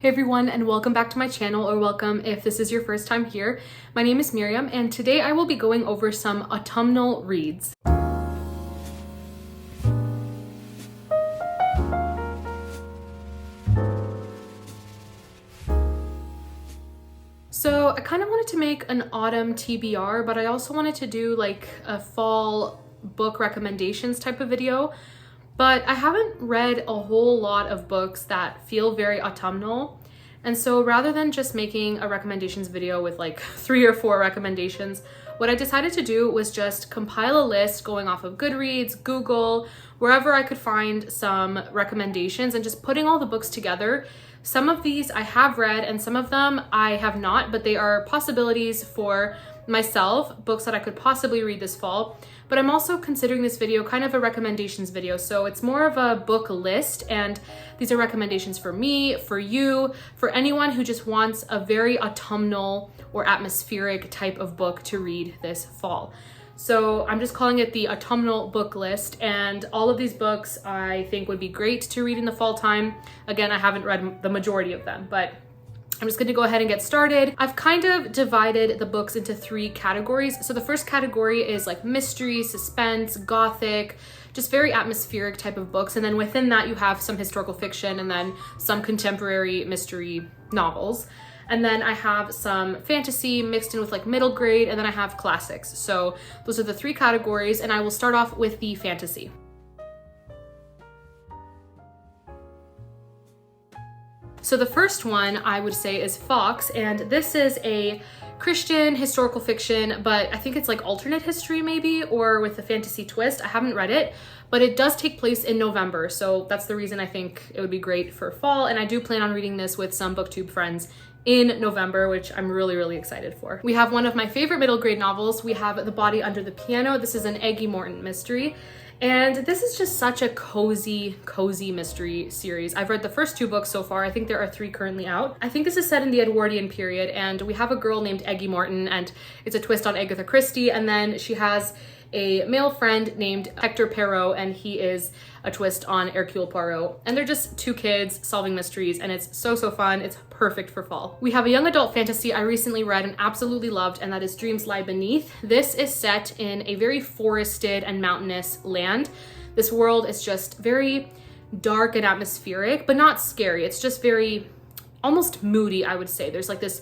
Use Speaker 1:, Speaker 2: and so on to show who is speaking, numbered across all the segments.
Speaker 1: Hey everyone, and welcome back to my channel, or welcome if this is your first time here. My name is Miriam, and today I will be going over some autumnal reads. So I kind of wanted to make an autumn TBR, but I also wanted to do like a fall book recommendations type of video. But I haven't read a whole lot of books that feel very autumnal. And so rather than just making a recommendations video with like 3 or 4 recommendations, what I decided to do was just compile a list going off of Goodreads, Google, wherever I could find some recommendations, and just putting all the books together. Some of these I have read and some of them I have not, but they are possibilities for myself, books that I could possibly read this fall. But I'm also considering this video kind of a recommendations video, so it's more of a book list, and these are recommendations for me, for you, for anyone who just wants a very autumnal or atmospheric type of book to read this fall. So I'm just calling it the autumnal book list, and all of these books I think would be great to read in the fall time. Again, I haven't read the majority of them, but I'm just gonna go ahead and get started. I've kind of divided the books into 3 categories. So the first category is like mystery, suspense, Gothic, just very atmospheric type of books. And then within that you have some historical fiction and then some contemporary mystery novels. And then I have some fantasy mixed in with like middle grade, and then I have classics. So those are the 3 categories, and I will start off with the fantasy. So the first one I would say is Fox, and this is a Christian historical fiction, but I think it's like alternate history maybe, or with a fantasy twist. I haven't read it, but it does take place in November, so that's the reason I think it would be great for fall, and I do plan on reading this with some booktube friends in November, which I'm really excited for. We have one of my favorite middle grade novels. We have The Body Under the Piano. This is an Aggie Morton mystery. And this is just such a cozy mystery series. I've read the first 2 books so far. I think there are 3 currently out. I think this is set in the Edwardian period, and we have a girl named Aggie Morton, and it's a twist on Agatha Christie, and then she has a male friend named Hector Perot, and he is a twist on Hercule Poirot. And they're just 2 kids solving mysteries, and it's so fun. It's perfect for fall. We have a young adult fantasy I recently read and absolutely loved, and that is Dreams Lie Beneath. This is set in a very forested and mountainous land. This world is just very dark and atmospheric, but not scary. It's just very almost moody, I would say. There's like this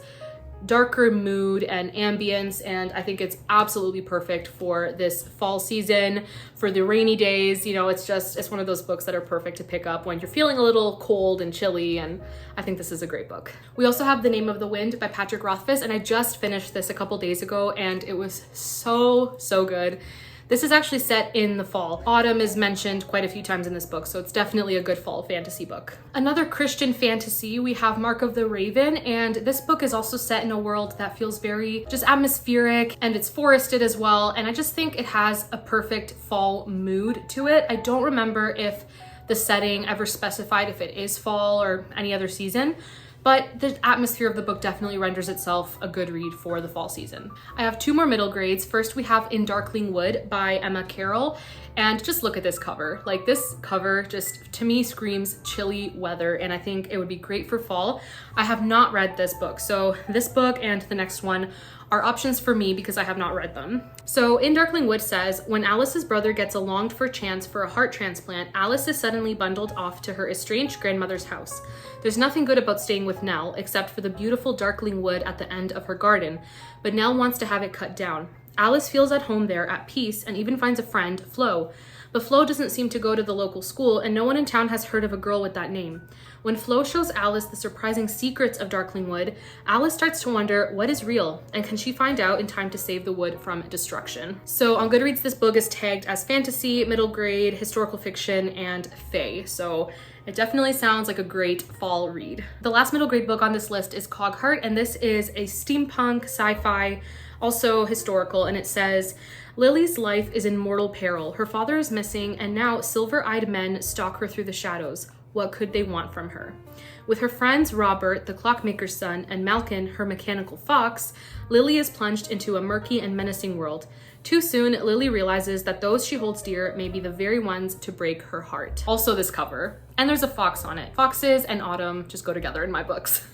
Speaker 1: darker mood and ambience, and I think it's absolutely perfect for this fall season, for the rainy days. You know, it's one of those books that are perfect to pick up when you're feeling a little cold and chilly, and I think this is a great book. We also have The Name of the Wind by Patrick Rothfuss, and I just finished this a couple days ago, and it was so good. This is actually set in the fall. Autumn is mentioned quite a few times in this book, so it's definitely a good fall fantasy book. Another Christian fantasy, we have Mark of the Raven, and this book is also set in a world that feels very just atmospheric, and it's forested as well, and I just think it has a perfect fall mood to it. I don't remember if the setting ever specified if it is fall or any other season, but the atmosphere of the book definitely renders itself a good read for the fall season. I have 2 more middle grades. First, we have In Darkling Wood by Emma Carroll, and just look at this cover. Like, this cover just, to me, screams chilly weather, and I think it would be great for fall. I have not read this book, so this book and the next one are options for me because I have not read them. So In Darkling Wood says, when Alice's brother gets a longed for chance for a heart transplant, Alice is suddenly bundled off to her estranged grandmother's house. There's nothing good about staying with Nell, except for the beautiful darkling wood at the end of her garden, but Nell wants to have it cut down. Alice feels at home there, at peace, and even finds a friend, Flo. But Flo doesn't seem to go to the local school, and no one in town has heard of a girl with that name. When Flo shows Alice the surprising secrets of Darkling Wood, Alice starts to wonder what is real, and can she find out in time to save the wood from destruction. So on Goodreads, this book is tagged as fantasy, middle grade, historical fiction, and fae. So it definitely sounds like a great fall read. The last middle grade book on this list is Cogheart, and this is a steampunk sci-fi, also historical, and it says, Lily's life is in mortal peril. Her father is missing, and now silver-eyed men stalk her through the shadows. What could they want from her? With her friends Robert, the clockmaker's son, and Malkin, her mechanical fox, Lily is plunged into a murky and menacing world. Too soon, Lily realizes that those she holds dear may be the very ones to break her heart. Also this cover. And there's a fox on it. Foxes and autumn just go together in my books.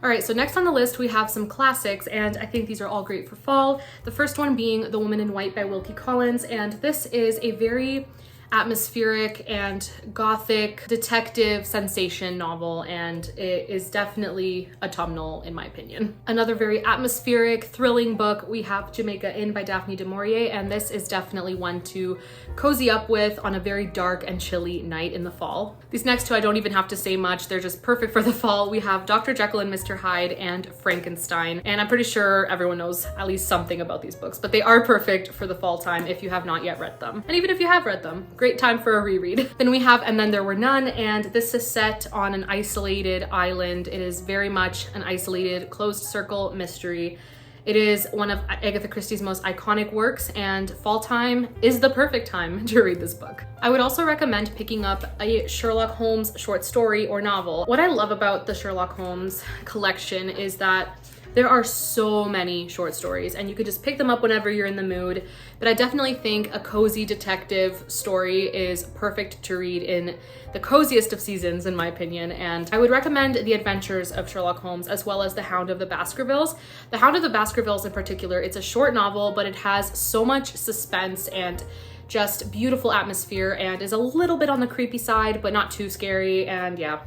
Speaker 1: All right, so next on the list we have some classics, and I think these are all great for fall. The first one being The Woman in White by Wilkie Collins, and this is a very atmospheric and gothic detective sensation novel, and it is definitely autumnal in my opinion. Another very atmospheric, thrilling book, we have Jamaica Inn by Daphne du Maurier, and this is definitely one to cozy up with on a very dark and chilly night in the fall. These next two I don't even have to say much, they're just perfect for the fall. We have Dr. Jekyll and Mr. Hyde and Frankenstein, and I'm pretty sure everyone knows at least something about these books, but they are perfect for the fall time if you have not yet read them. And even if you have read them, great time for a reread. Then we have And Then There Were None, and this is set on an isolated island. It is very much an isolated closed circle mystery. It is one of Agatha Christie's most iconic works, and fall time is the perfect time to read this book. I would also recommend picking up a Sherlock Holmes short story or novel. What I love about the Sherlock Holmes collection is that there are so many short stories, and you could just pick them up whenever you're in the mood. But I definitely think a cozy detective story is perfect to read in the coziest of seasons, in my opinion. And I would recommend The Adventures of Sherlock Holmes, as well as The Hound of the Baskervilles. The Hound of the Baskervilles in particular, it's a short novel, but it has so much suspense and just beautiful atmosphere, and is a little bit on the creepy side, but not too scary. And yeah,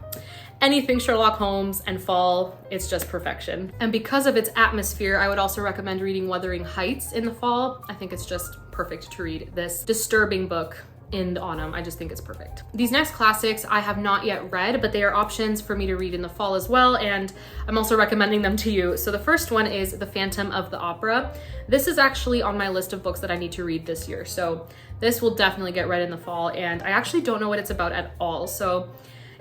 Speaker 1: anything Sherlock Holmes and fall, it's just perfection. And because of its atmosphere, I would also recommend reading Wuthering Heights in the fall. I think it's just perfect to read this disturbing book in the autumn. I just think it's perfect. These next classics I have not yet read, but they are options for me to read in the fall as well, and I'm also recommending them to you. So the first one is The Phantom of the Opera. This is actually on my list of books that I need to read this year, so this will definitely get read in the fall, and I actually don't know what it's about at all. So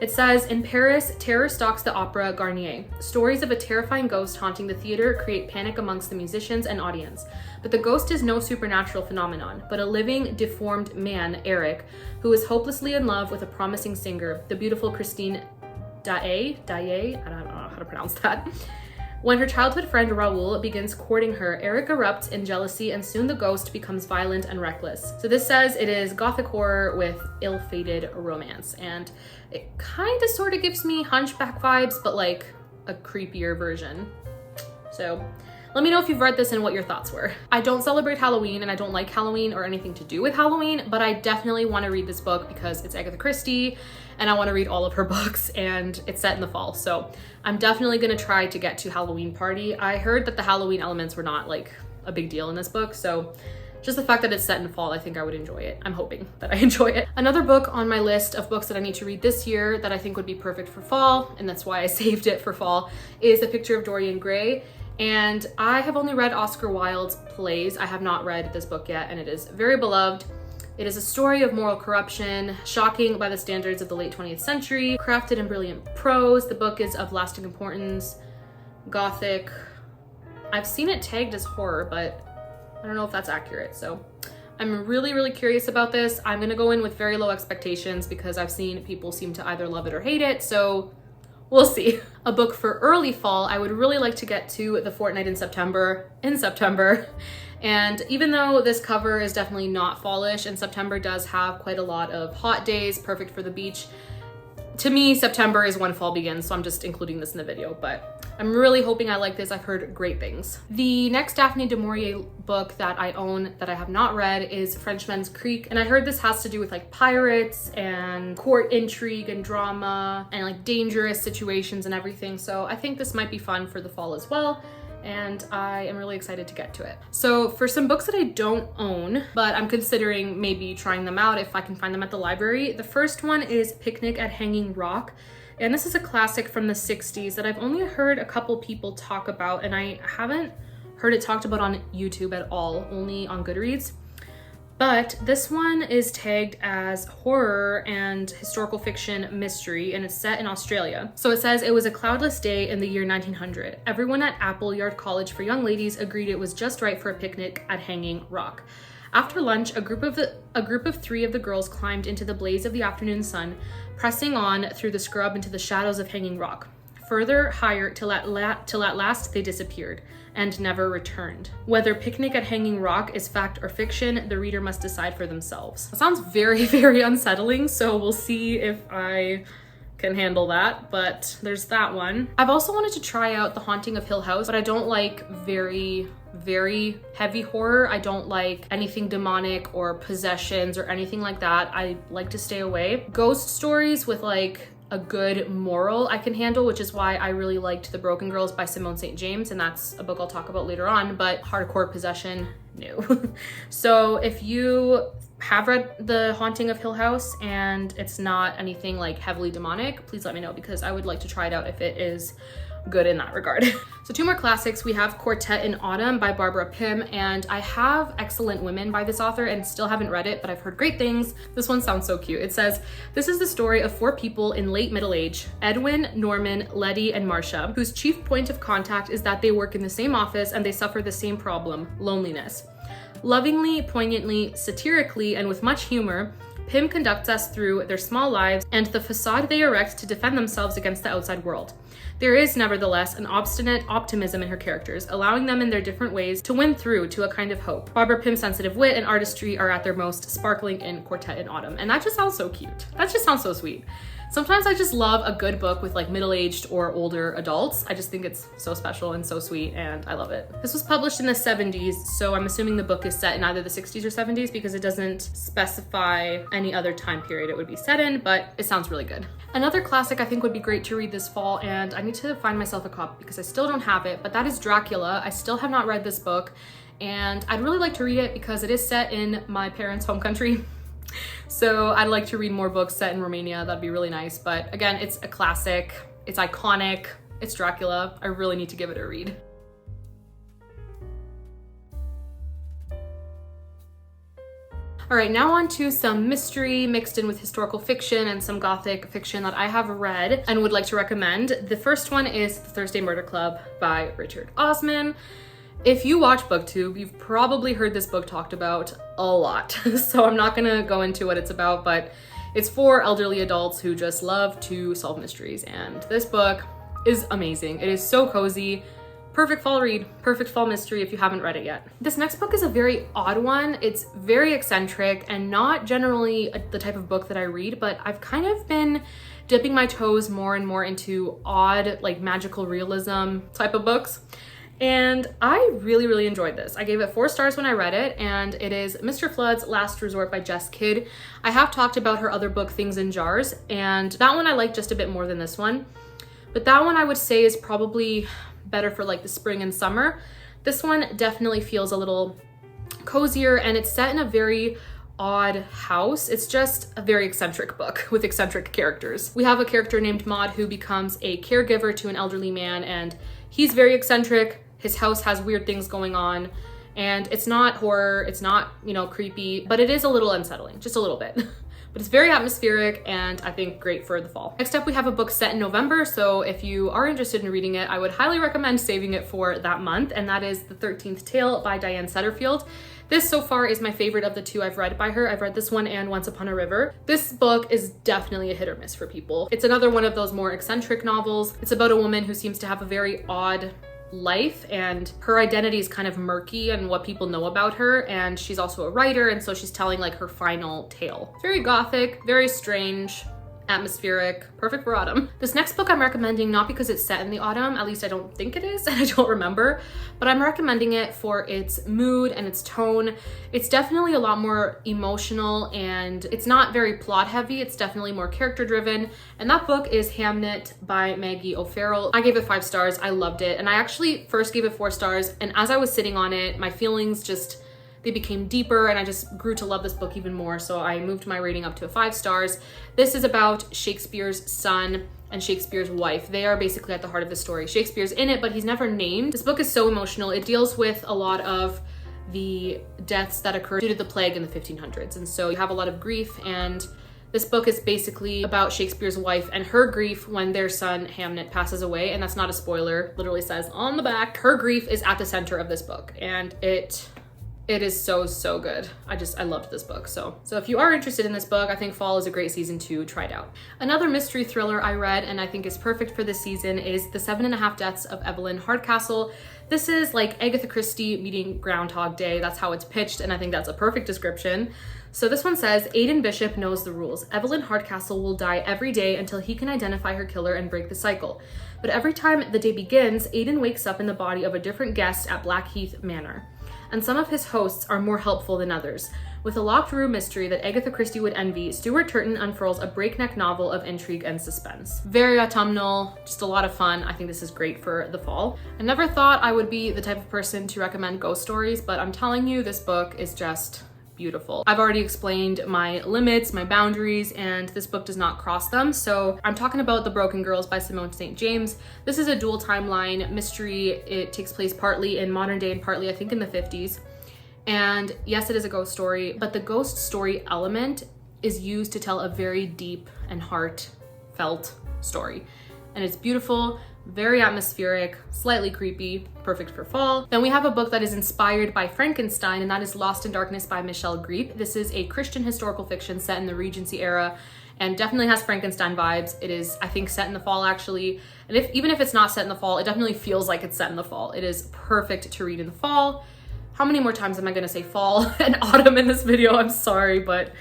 Speaker 1: it says, in Paris, terror stalks the Opera Garnier. Stories of a terrifying ghost haunting the theater create panic amongst the musicians and audience. But the ghost is no supernatural phenomenon, but a living, deformed man, Eric, who is hopelessly in love with a promising singer, the beautiful Christine Daae, I don't know how to pronounce that. When her childhood friend Raoul begins courting her, Eric erupts in jealousy, and soon the ghost becomes violent and reckless. So this says it is gothic horror with ill-fated romance, and it kind of sort of gives me Hunchback vibes, but like a creepier version. So let me know if you've read this and what your thoughts were. I don't celebrate Halloween, and I don't like Halloween or anything to do with Halloween, but I definitely want to read this book because it's Agatha Christie, and I want to read all of her books, and it's set in the fall. So I'm definitely going to try to get to Halloween Party. I heard that the Halloween elements were not like a big deal in this book, so just the fact that it's set in fall, I think I would enjoy it. I'm hoping that I enjoy it. Another book on my list of books that I need to read this year that I think would be perfect for fall, and that's why I saved it for fall, is The Picture of Dorian Gray. And I have only read Oscar Wilde's plays. I have not read this book yet, and it is very beloved. It is a story of moral corruption, shocking by the standards of the late 20th century, crafted in brilliant prose. The book is of lasting importance, Gothic. I've seen it tagged as horror, but I don't know if that's accurate. So I'm really, really curious about this. I'm gonna go in with very low expectations because I've seen people seem to either love it or hate it. So we'll see. A book for early fall, I would really like to get to The Fortnight in September. And even though this cover is definitely not fallish, and September does have quite a lot of hot days, perfect for the beach, to me, September is when fall begins, so I'm just including this in the video, but I'm really hoping I like this. I've heard great things. The next Daphne du Maurier book that I own that I have not read is Frenchman's Creek, and I heard this has to do with like pirates and court intrigue and drama and like dangerous situations and everything, so I think this might be fun for the fall as well, and I am really excited to get to it. So for some books that I don't own, but I'm considering maybe trying them out if I can find them at the library, the first one is Picnic at Hanging Rock. And this is a classic from the 60s that I've only heard a couple people talk about, and I haven't heard it talked about on YouTube at all, only on Goodreads. But this one is tagged as horror and historical fiction mystery, and it's set in Australia. So it says, it was a cloudless day in the year 1900. Everyone at Appleyard College for Young Ladies agreed it was just right for a picnic at Hanging Rock. After lunch, a group of 3 of the girls climbed into the blaze of the afternoon sun, pressing on through the scrub into the shadows of Hanging Rock. further higher till at last they disappeared and never returned. Whether Picnic at Hanging Rock is fact or fiction, the reader must decide for themselves. That sounds very, very unsettling, so we'll see if I can handle that, but there's that one. I've also wanted to try out The Haunting of Hill House, but I don't like very heavy horror. I don't like anything demonic or possessions or anything like that. I like to stay away. Ghost stories with like a good moral I can handle, which is why I really liked The Broken Girls by Simone St. James, and that's a book I'll talk about later on, but hardcore possession, no. So if you have read The Haunting of Hill House and it's not anything like heavily demonic, please let me know because I would like to try it out if it is good in that regard. So 2 more classics. We have Quartet in Autumn by Barbara Pym, and I have Excellent Women by this author and still haven't read it, but I've heard great things. This one sounds so cute. It says, this is the story of 4 people in late middle age, Edwin, Norman, Letty, and Marcia, whose chief point of contact is that they work in the same office and they suffer the same problem, loneliness. Lovingly, poignantly, satirically, and with much humor, Pym conducts us through their small lives and the facade they erect to defend themselves against the outside world. There is, nevertheless, an obstinate optimism in her characters, allowing them in their different ways to win through to a kind of hope. Barbara Pym's sensitive wit and artistry are at their most sparkling in Quartet in Autumn, and that just sounds so cute. That just sounds so sweet. Sometimes I just love a good book with like middle-aged or older adults. I just think it's so special and so sweet, and I love it. This was published in the 70s, so I'm assuming the book is set in either the 60s or 70s because it doesn't specify any other time period it would be set in, but it sounds really good. Another classic I think would be great to read this fall, and I need to find myself a copy because I still don't have it, but that is Dracula. I still have not read this book, and I'd really like to read it because it is set in my parents' home country. So I'd like to read more books set in Romania. That'd be really nice. But again, it's a classic, it's iconic, it's Dracula. I really need to give it a read. All right, now on to some mystery mixed in with historical fiction and some Gothic fiction that I have read and would like to recommend. The first one is The Thursday Murder Club by Richard Osman. If you watch BookTube, you've probably heard this book talked about a lot. So I'm not gonna go into what it's about, but it's for elderly adults who just love to solve mysteries. And this book is amazing. It is so cozy. Perfect fall read, perfect fall mystery if you haven't read it yet. This next book is a very odd one. It's very eccentric and not generally the type of book that I read, but I've kind of been dipping my toes more and more into odd, like magical realism type of books. And I really enjoyed this. I gave it 4 stars when I read it, and it is Mr. Flood's Last Resort by Jess Kidd. I have talked about her other book, Things in Jars, and that one I like just a bit more than this one. But that one I would say is probably better for like the spring and summer. This one definitely feels a little cozier, and it's set in a very odd house. It's just a very eccentric book with eccentric characters. We have a character named Maud who becomes a caregiver to an elderly man, and he's very eccentric. His house has weird things going on, and it's not horror, it's not, you know, creepy, but it is a little unsettling, just a little bit. But it's very atmospheric and I think great for the fall. Next up, we have a book set in November, so if you are interested in reading it, I would highly recommend saving it for that month, and that is The 13th Tale by Diane Setterfield. This so far is my favorite of the 2 I've read by her. I've read this one and Once Upon a River. This book is definitely a hit or miss for people. It's another one of those more eccentric novels. It's about a woman who seems to have a very odd life, and her identity is kind of murky and what people know about her, and she's also a writer, and so she's telling like her final tale. Very gothic, very strange, atmospheric, perfect for autumn. This next book I'm recommending not because it's set in the autumn, at least I don't think it is, and I don't remember, but I'm recommending it for its mood and its tone. It's definitely a lot more emotional, and it's not very plot heavy. It's definitely more character driven, and that book is Hamnet by Maggie O'Farrell. I gave it 5 stars. I loved it, and I actually first gave it 4 stars, and as I was sitting on it, my feelings just, they became deeper, and I just grew to love this book even more, so I moved my rating up to 5 stars. This is about Shakespeare's son and Shakespeare's wife. They are basically at the heart of the story. Shakespeare's in it, but he's never named. This book is so emotional. It deals with a lot of the deaths that occurred due to the plague in the 1500s, and so you have a lot of grief, and this book is basically about Shakespeare's wife and her grief when their son Hamnet passes away, and that's not a spoiler, literally says on the back. Her grief is at the center of this book, and it It is so, so good. I loved this book. So if you are interested in this book, I think fall is a great season to try it out. Another mystery thriller I read and I think is perfect for this season is The 7.5 Deaths of Evelyn Hardcastle. This is like Agatha Christie meeting Groundhog Day. That's how it's pitched, and I think that's a perfect description. So this one says, Aidan Bishop knows the rules. Evelyn Hardcastle will die every day until he can identify her killer and break the cycle. But every time the day begins, Aidan wakes up in the body of a different guest at Blackheath Manor. And some of his hosts are more helpful than others. With a locked room mystery that Agatha Christie would envy, Stuart Turton unfurls a breakneck novel of intrigue and suspense. Very autumnal, just a lot of fun. I think this is great for the fall. I never thought I would be the type of person to recommend ghost stories, but I'm telling you, this book is just beautiful. I've already explained my limits, my boundaries, and this book does not cross them. So I'm talking about The Broken Girls by Simone St. James. This is a dual timeline mystery. It takes place partly in modern day and partly, I think, in the 50s. And yes, it is a ghost story, but the ghost story element is used to tell a very deep and heartfelt story. And it's beautiful, very atmospheric, slightly creepy, perfect for fall. Then we have a book that is inspired by Frankenstein, and that is Lost in Darkness by Michelle Griepe. This is a Christian historical fiction set in the Regency era and definitely has Frankenstein vibes. It is, I think, set in the fall actually. And even if it's not set in the fall, it definitely feels like it's set in the fall. It is perfect to read in the fall. How many more times am I gonna say fall and autumn in this video? I'm sorry, but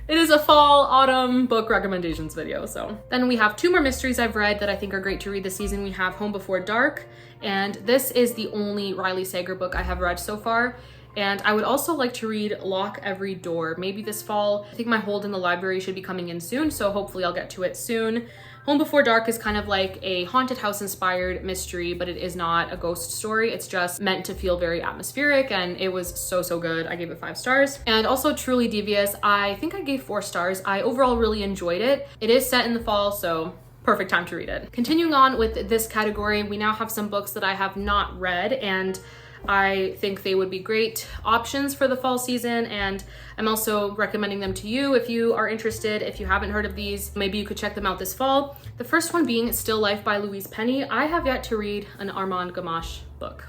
Speaker 1: it is a fall, autumn book recommendations video. So then we have two more mysteries I've read that I think are great to read this season. We have Home Before Dark, and this is the only Riley Sager book I have read so far. And I would also like to read Lock Every Door, maybe this fall. I think my hold in the library should be coming in soon, so hopefully I'll get to it soon. Home Before Dark is kind of like a haunted house inspired mystery, but it is not a ghost story. It's just meant to feel very atmospheric, and it was so, so good. I gave it 5 stars. And also Truly Devious, I think I gave 4 stars. I overall really enjoyed it. It is set in the fall, so perfect time to read it. Continuing on with this category, we now have some books that I have not read, and I think they would be great options for the fall season, and I'm also recommending them to you if you are interested. If you haven't heard of these, maybe you could check them out this fall. The first one being Still Life by Louise Penny. I have yet to read an Armand Gamache book,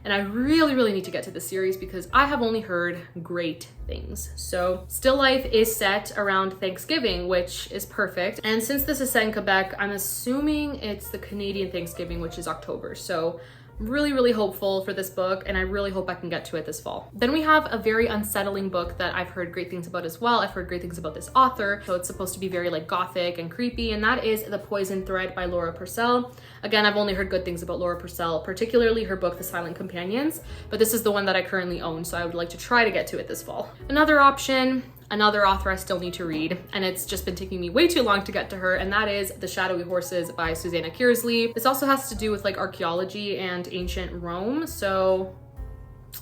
Speaker 1: and I really, really need to get to this series because I have only heard great things. So Still Life is set around Thanksgiving, which is perfect. And since this is set in Quebec, I'm assuming it's the Canadian Thanksgiving, which is October. So really, really hopeful for this book, and I really hope I can get to it this fall. Then we have a very unsettling book that I've heard great things about as well. I've heard great things about this author, so it's supposed to be very like gothic and creepy, and that is The Poison Thread by Laura Purcell. Again, I've only heard good things about Laura Purcell, particularly her book The Silent Companions, but this is the one that I currently own, so I would like to try to get to it this fall. Another option, another author I still need to read, and it's just been taking me way too long to get to her, and that is The Shadowy Horses by Susanna Kearsley. This also has to do with like archaeology and ancient Rome, so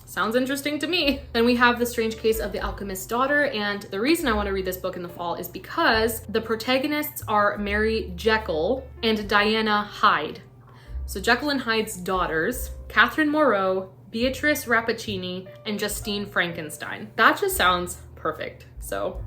Speaker 1: sounds interesting to me. Then we have The Strange Case of the Alchemist's Daughter, and the reason I want to read this book in the fall is because the protagonists are Mary Jekyll and Diana Hyde. So Jekyll and Hyde's daughters, Catherine Moreau, Beatrice Rappaccini, and Justine Frankenstein. That just sounds perfect. So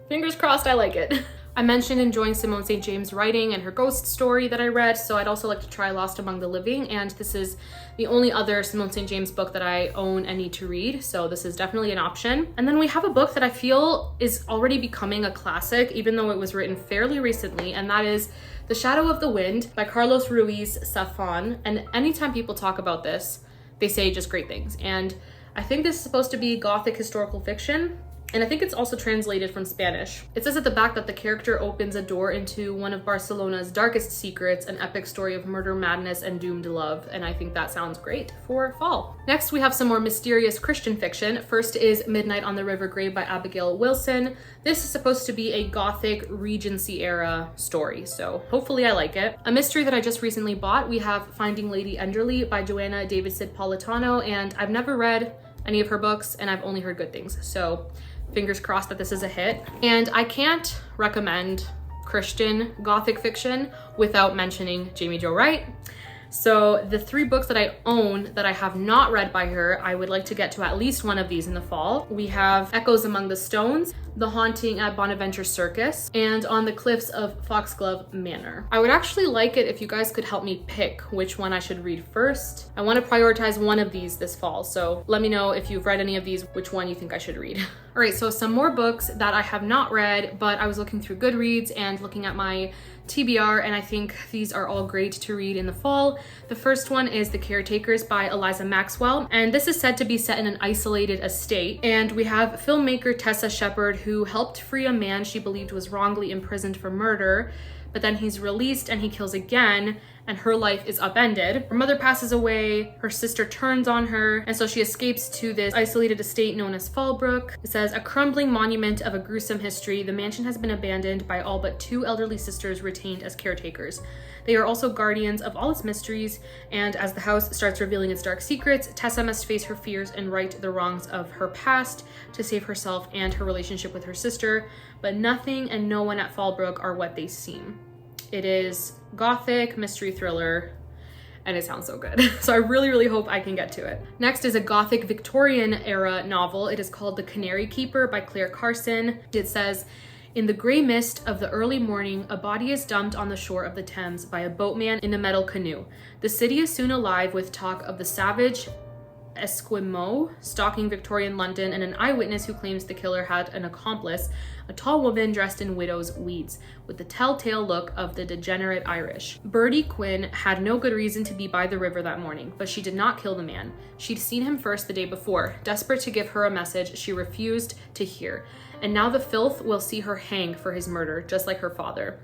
Speaker 1: fingers crossed I like it. I mentioned enjoying Simone St. James' writing and her ghost story that I read, so I'd also like to try Lost Among the Living, and this is the only other Simone St. James book that I own and need to read, so this is definitely an option. And then we have a book that I feel is already becoming a classic, even though it was written fairly recently, and that is The Shadow of the Wind by Carlos Ruiz Zafón. And anytime people talk about this, they say just great things. And I think this is supposed to be Gothic historical fiction, and I think it's also translated from Spanish. It says at the back that the character opens a door into one of Barcelona's darkest secrets, an epic story of murder, madness, and doomed love, and I think that sounds great for fall. Next, we have some more mysterious Christian fiction. First is Midnight on the River Grey by Abigail Wilson. This is supposed to be a Gothic Regency era story, so hopefully I like it. A mystery that I just recently bought, we have Finding Lady Enderley by Joanna Davidson Politano, and I've never read any of her books, and I've only heard good things, so fingers crossed that this is a hit. And I can't recommend Christian Gothic fiction without mentioning Jamie Jo Wright. So the 3 books that I own that I have not read by her, I would like to get to at least one of these in the fall. We have Echoes Among the Stones. The Haunting at Bonaventure Circus, and On the Cliffs of Foxglove Manor. I would actually like it if you guys could help me pick which one I should read first. I want to prioritize one of these this fall, so let me know if you've read any of these, which one you think I should read. All right, so some more books that I have not read, but I was looking through Goodreads and looking at my TBR, and I think these are all great to read in the fall. The first one is The Caretakers by Eliza Maxwell, and this is said to be set in an isolated estate. And we have filmmaker Tessa Shepard, who helped free a man she believed was wrongly imprisoned for murder, but then he's released and he kills again, and her life is upended. Her mother passes away, her sister turns on her, and so she escapes to this isolated estate known as Fallbrook. It says, a crumbling monument of a gruesome history, the mansion has been abandoned by all but 2 elderly sisters retained as caretakers. They are also guardians of all its mysteries, and as the house starts revealing its dark secrets, Tessa must face her fears and right the wrongs of her past to save herself and her relationship with her sister, but nothing and no one at Fallbrook are what they seem. It is Gothic, mystery thriller, and it sounds so good. So I really hope I can get to it. Next is a Gothic Victorian era novel. It is called The Canary Keeper by Claire Carson. It says, in the gray mist of the early morning, a body is dumped on the shore of the Thames by a boatman in a metal canoe. The city is soon alive with talk of the savage Esquimaux stalking Victorian London, and an eyewitness who claims the killer had an accomplice, a tall woman dressed in widow's weeds, with the telltale look of the degenerate Irish. Bertie Quinn had no good reason to be by the river that morning, but she did not kill the man. She'd seen him first the day before. Desperate to give her a message, she refused to hear, and now the filth will see her hang for his murder, just like her father.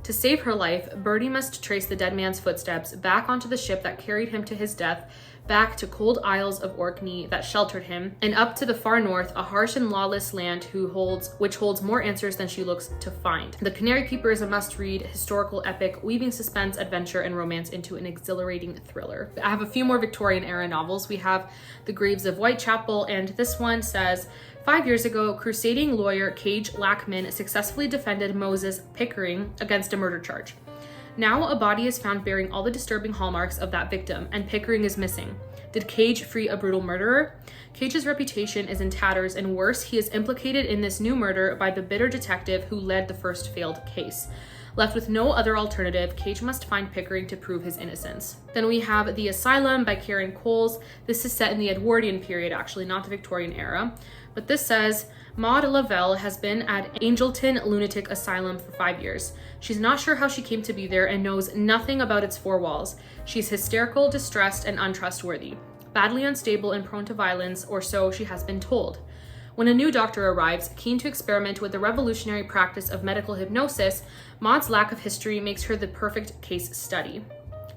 Speaker 1: To save her life, Bertie must trace the dead man's footsteps back onto the ship that carried him to his death, back to cold isles of Orkney that sheltered him, and up to the far north, a harsh and lawless land which holds more answers than she looks to find. The Canary Keeper is a must-read historical epic, weaving suspense, adventure, and romance into an exhilarating thriller. I have a few more Victorian era novels. We have The Graves of Whitechapel, and this one says, 5 years ago, crusading lawyer Cage Lackman successfully defended Moses Pickering against a murder charge. Now a body is found bearing all the disturbing hallmarks of that victim, and Pickering is missing. Did Cage free a brutal murderer? Cage's reputation is in tatters, and worse, he is implicated in this new murder by the bitter detective who led the first failed case. Left with no other alternative, Cage must find Pickering to prove his innocence. Then we have The Asylum by Karen Coles. This is set in the Edwardian period, actually, not the Victorian era. But this says, Maud Lavelle has been at Angelton Lunatic Asylum for 5 years. She's not sure how she came to be there and knows nothing about its 4 walls. She's hysterical, distressed, and untrustworthy. Badly unstable and prone to violence, or so she has been told. When a new doctor arrives, keen to experiment with the revolutionary practice of medical hypnosis, Maud's lack of history makes her the perfect case study.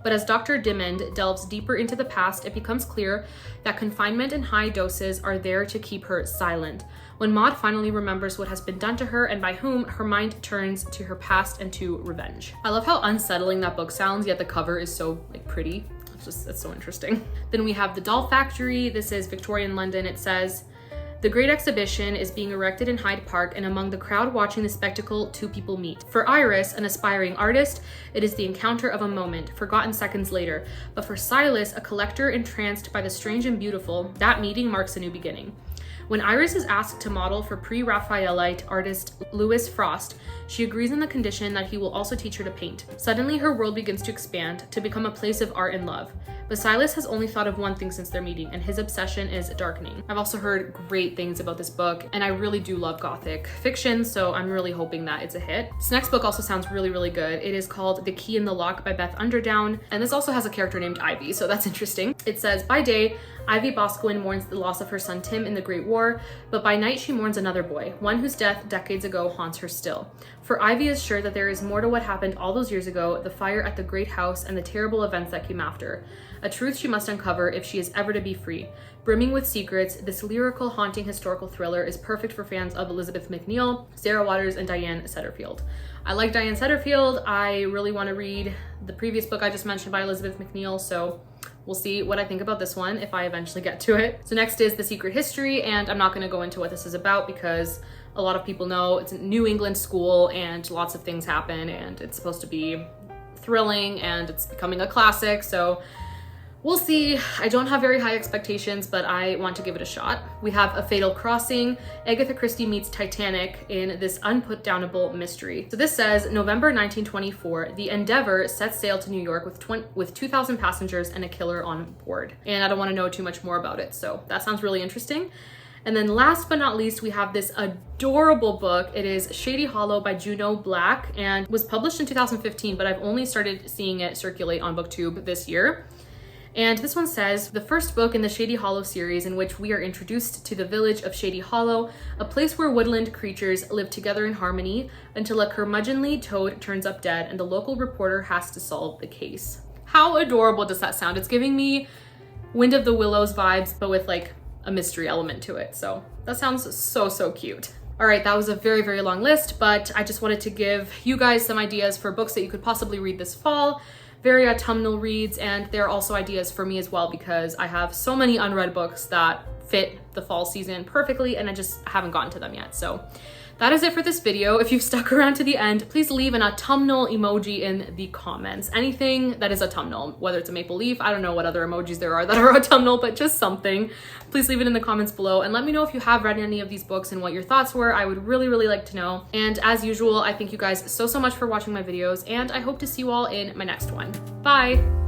Speaker 1: But as Dr. Dimmond delves deeper into the past, it becomes clear that confinement and high doses are there to keep her silent. When Maud finally remembers what has been done to her and by whom, her mind turns to her past and to revenge. I love how unsettling that book sounds, yet the cover is so pretty. It's so interesting. Then we have The Doll Factory. This is Victorian London. It says, the Great Exhibition is being erected in Hyde Park, and among the crowd watching the spectacle, 2 people meet. For Iris, an aspiring artist, it is the encounter of a moment, forgotten seconds later. But for Silas, a collector entranced by the strange and beautiful, that meeting marks a new beginning. When Iris is asked to model for pre-Raphaelite artist Louis Frost, she agrees on the condition that he will also teach her to paint. Suddenly, her world begins to expand, to become a place of art and love. But Silas has only thought of one thing since their meeting, and his obsession is darkening. I've also heard great things about this book, and I really do love Gothic fiction, so I'm really hoping that it's a hit. This next book also sounds really good. It is called The Key in the Lock by Beth Underdown, and this also has a character named Ivy, so that's interesting. It says, by day, Ivy Boscawen mourns the loss of her son Tim in the Great War, but by night she mourns another boy, one whose death decades ago haunts her still. For Ivy is sure that there is more to what happened all those years ago, the fire at the great house and the terrible events that came after. A truth she must uncover if she is ever to be free. Brimming with secrets, this lyrical, haunting historical thriller is perfect for fans of Elizabeth McNeil, Sarah Waters, and Diane Setterfield. I like Diane Setterfield. I really want to read the previous book I just mentioned by Elizabeth McNeil, so we'll see what I think about this one if I eventually get to it. So next is The Secret History, and I'm not going to go into what this is about because a lot of people know it's a New England school and lots of things happen, and it's supposed to be thrilling and it's becoming a classic, so We'll see. I don't have very high expectations, but I want to give it a shot. We have A Fatal Crossing. Agatha Christie meets Titanic in this unputdownable mystery. So this says, November 1924, the Endeavour sets sail to New York with 2,000 passengers and a killer on board. And I don't want to know too much more about it, so that sounds really interesting. And then last but not least, we have this adorable book. It is Shady Hollow by Juno Black and was published in 2015, but I've only started seeing it circulate on BookTube this year. And this one says, the first book in the Shady Hollow series, in which we are introduced to the village of Shady Hollow, a place where woodland creatures live together in harmony until a curmudgeonly toad turns up dead and the local reporter has to solve the case. How adorable does that sound? It's giving me Wind of the Willows vibes, but with like a mystery element to it. So that sounds so cute. All right, that was a very, very long list, but I just wanted to give you guys some ideas for books that you could possibly read this fall. Very autumnal reads, and they're also ideas for me as well because I have so many unread books that fit the fall season perfectly and I just haven't gotten to them yet. So that is it for this video. If you've stuck around to the end, please leave an autumnal emoji in the comments. Anything that is autumnal, whether it's a maple leaf, I don't know what other emojis there are that are autumnal, but just something. Please leave it in the comments below and let me know if you have read any of these books and what your thoughts were. I would really, really like to know. And as usual, I thank you guys so much for watching my videos and I hope to see you all in my next one. Bye!